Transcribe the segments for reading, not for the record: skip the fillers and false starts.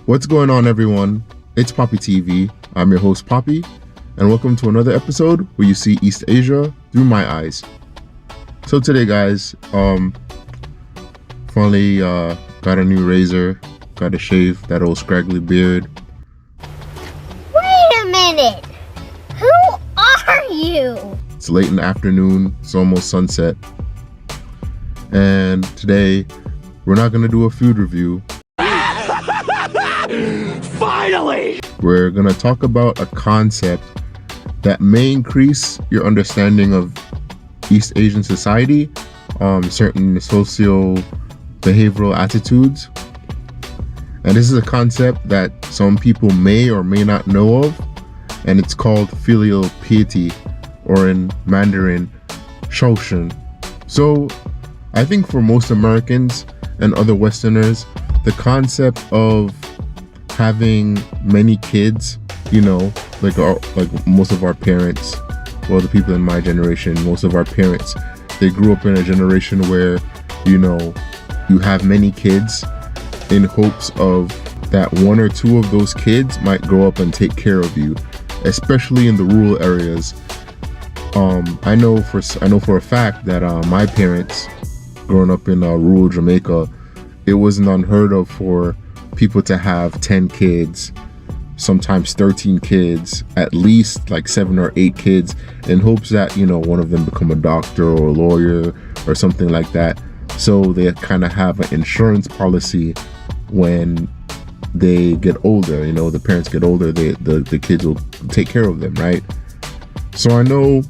What's going on, everyone? It's Poppy TV. I'm your host, Poppy, and welcome to another episode where you see East Asia through my eyes. So today, guys, finally got a new razor, got to shave that old scraggly beard. Wait a minute! Who are you? It's late in the afternoon, it's almost sunset, and today we're not going to do a food review. Finally! We're going to talk about a concept that may increase your understanding of East Asian society, certain socio-behavioral attitudes. And this is a concept that some people may or may not know of, and it's called Filial Piety, or in Mandarin, Shaoshen. So I think for most Americans and other Westerners, the concept of having many kids, like most of our parents, well, the people in my generation, most of our parents, they grew up in a generation where, you have many kids in hopes of that one or two of those kids might grow up and take care of you, especially in the rural areas. I know for a fact that my parents, growing up in rural Jamaica, it wasn't unheard of for people to have 10 kids, sometimes 13 kids, at least like 7 or 8 kids, in hopes that one of them become a doctor or a lawyer or something like that, so they kind of have an insurance policy when they get older. The parents get older, the kids will take care of them, right? So I know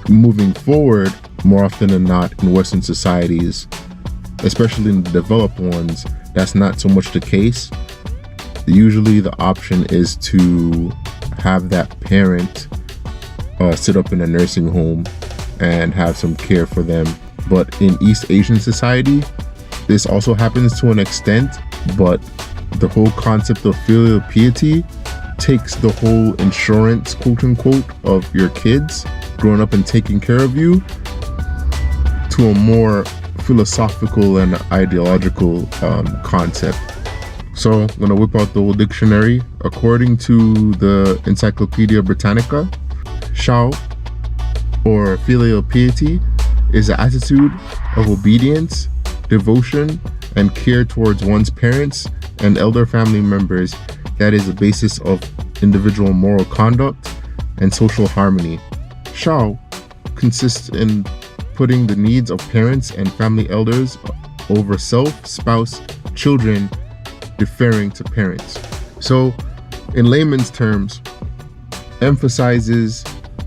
moving forward, more often than not in Western societies, especially in the developed ones, that's not so much the case. Usually the option is to have that parent sit up in a nursing home and have some care for them. But in East Asian society, this also happens to an extent, but the whole concept of filial piety takes the whole insurance, quote unquote, of your kids growing up and taking care of you to a more philosophical and ideological concept. So I'm going to whip out the old dictionary. According to the Encyclopedia Britannica, Shao, or filial piety, is the attitude of obedience, devotion, and care towards one's parents and elder family members that is the basis of individual moral conduct and social harmony. Shao consists in putting the needs of parents and family elders over self, spouse, children, deferring to parents. So in layman's terms, emphasizes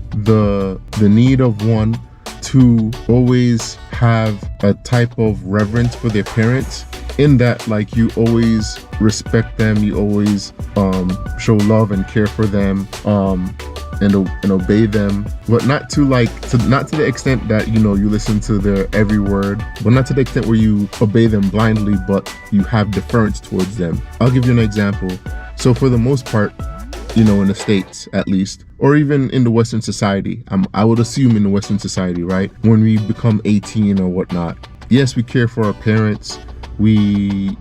the need of one to always have a type of reverence for their parents, in that like you always respect them, you always show love and care for them, and obey them, but not to the extent that you listen to their every word, but not to the extent where you obey them blindly, but you have deference towards them. I'll give you an example. So for the most part, in the States at least, or even in the Western society, I would assume in the Western society, right, when we become 18 or whatnot, yes, we care for our parents, we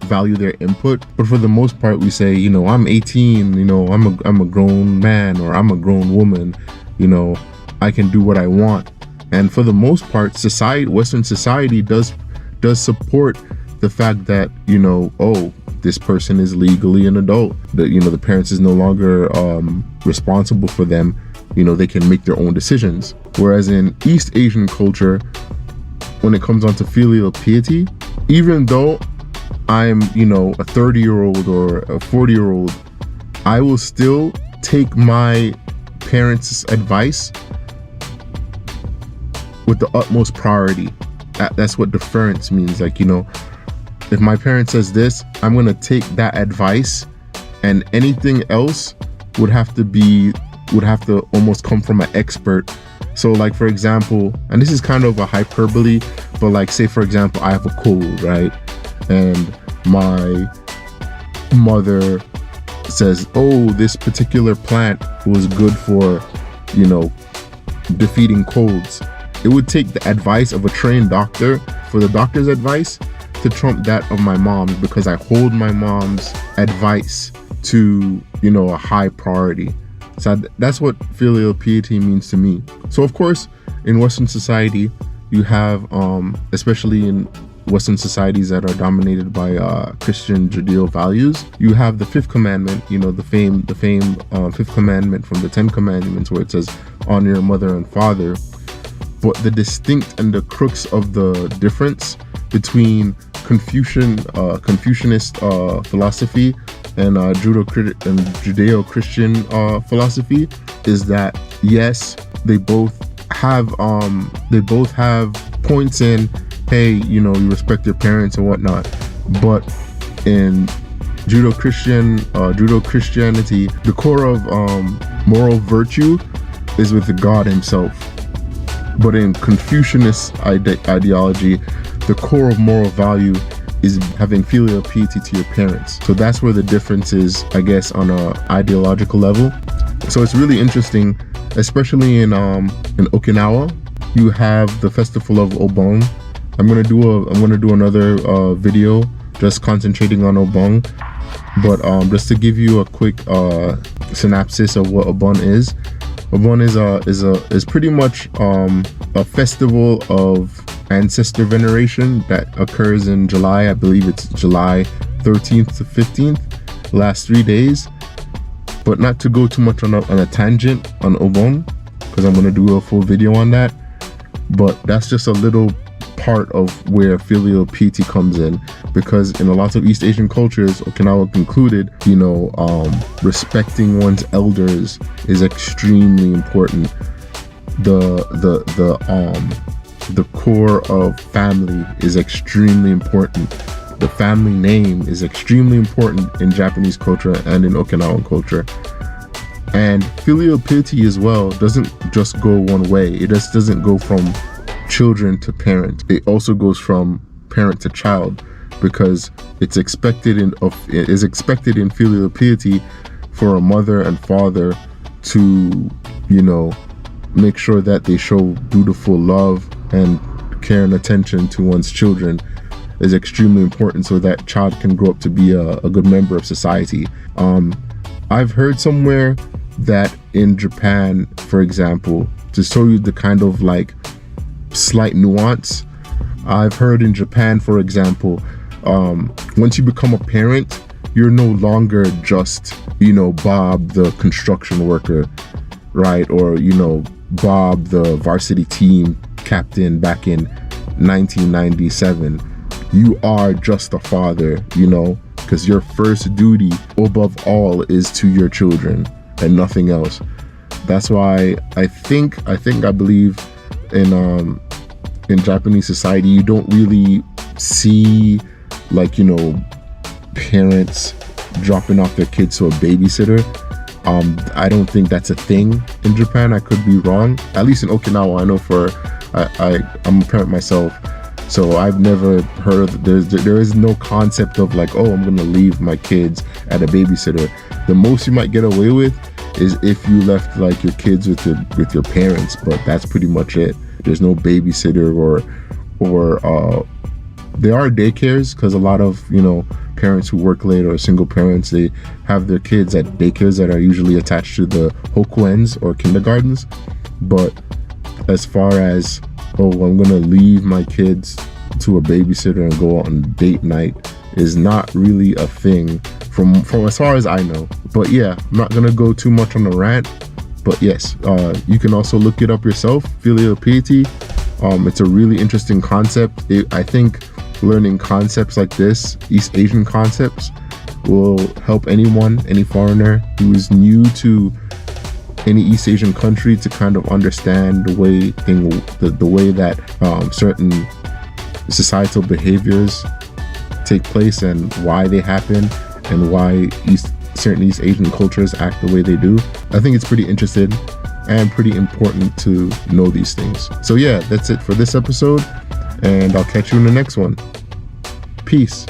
value their input, but for the most part we say, I'm 18, I'm a grown man, or I'm a grown woman, I can do what I want. And for the most part, Western society does support the fact that this person is legally an adult, that the parents is no longer responsible for them, they can make their own decisions. Whereas in East Asian culture, when it comes on to filial piety, even though I'm, a 30-year-old or a 40-year-old, I will still take my parents' advice with the utmost priority. That's what deference means. Like, if my parent says this, I'm going to take that advice, and anything else would have to almost come from an expert. So like, for example, and this is kind of a hyperbole, but like, say for example, I have a cold, right? And my mother says, oh, this particular plant was good for, defeating colds. It would take the advice of a trained doctor for the doctor's advice to trump that of my mom because I hold my mom's advice to, a high priority. So that's what filial piety means to me. So of course, in Western society, you have, especially in Western societies that are dominated by Christian Judeo values, you have the fifth commandment, the famed fifth commandment from the 10 commandments, where it says, honor your mother and father. But the distinct and the crux of the difference between Confucianist philosophy and Judeo-Christian philosophy is that, yes, they both have points in, hey, you respect your parents and whatnot, but in Judeo-Christianity, the core of moral virtue is with God himself. But in Confucianist ideology, the core of moral value is having filial piety to your parents. So that's where the difference is, I guess, on a ideological level. So it's really interesting, especially in Okinawa. You have the festival of Obon. I'm gonna do another video just concentrating on Obon, but just to give you a quick synopsis of what Obon is. Obon is pretty much a festival of ancestor veneration that occurs in July. I believe it's July 13th to 15th, last 3 days. But not to go too much on a tangent on Obon, because I'm going to do a full video on that. But that's just a little part of where filial piety comes in, because in a lot of East Asian cultures, Okinawa included, respecting one's elders is extremely important. The core of family is extremely important. The family name is extremely important in Japanese culture and in Okinawan culture. And filial piety as well doesn't just go one way. It just doesn't go from children to parent. It also goes from parent to child, because it's expected in filial piety for a mother and father to, make sure that they show dutiful love and care and attention to one's children is extremely important, so that child can grow up to be a good member of society. I've heard somewhere that in Japan, for example, to show you the kind of like slight nuance, I've heard in Japan, for example, once you become a parent, you're no longer just, Bob the construction worker, right? Or, Bob the varsity team captain back in 1997. You are just a father, because your first duty above all is to your children and nothing else. That's why I believe in Japanese society, you don't really see parents dropping off their kids to a babysitter. I don't think that's a thing in Japan. I could be wrong. At least in Okinawa, I know I'm a parent myself, so I've never heard of, there is no concept of I'm gonna leave my kids at a babysitter. The most you might get away with is if you left your kids with your parents, but that's pretty much it. There's no babysitter or there are daycares, because a lot of parents who work late or single parents, they have their kids at daycares that are usually attached to the hokuens or kindergartens. But as far as I'm gonna leave my kids to a babysitter and go out on date night is not really a thing from as far as I know. But yeah, I'm not gonna go too much on the rant. But yes, you can also look it up yourself, filial piety. It's a really interesting concept. I think learning concepts like this, East Asian concepts, will help any foreigner who is new to any East Asian country to kind of understand the way that certain societal behaviors take place and why they happen, and why certain East Asian cultures act the way they do. I think it's pretty interesting and pretty important to know these things. So yeah, that's it for this episode, and I'll catch you in the next one. Peace.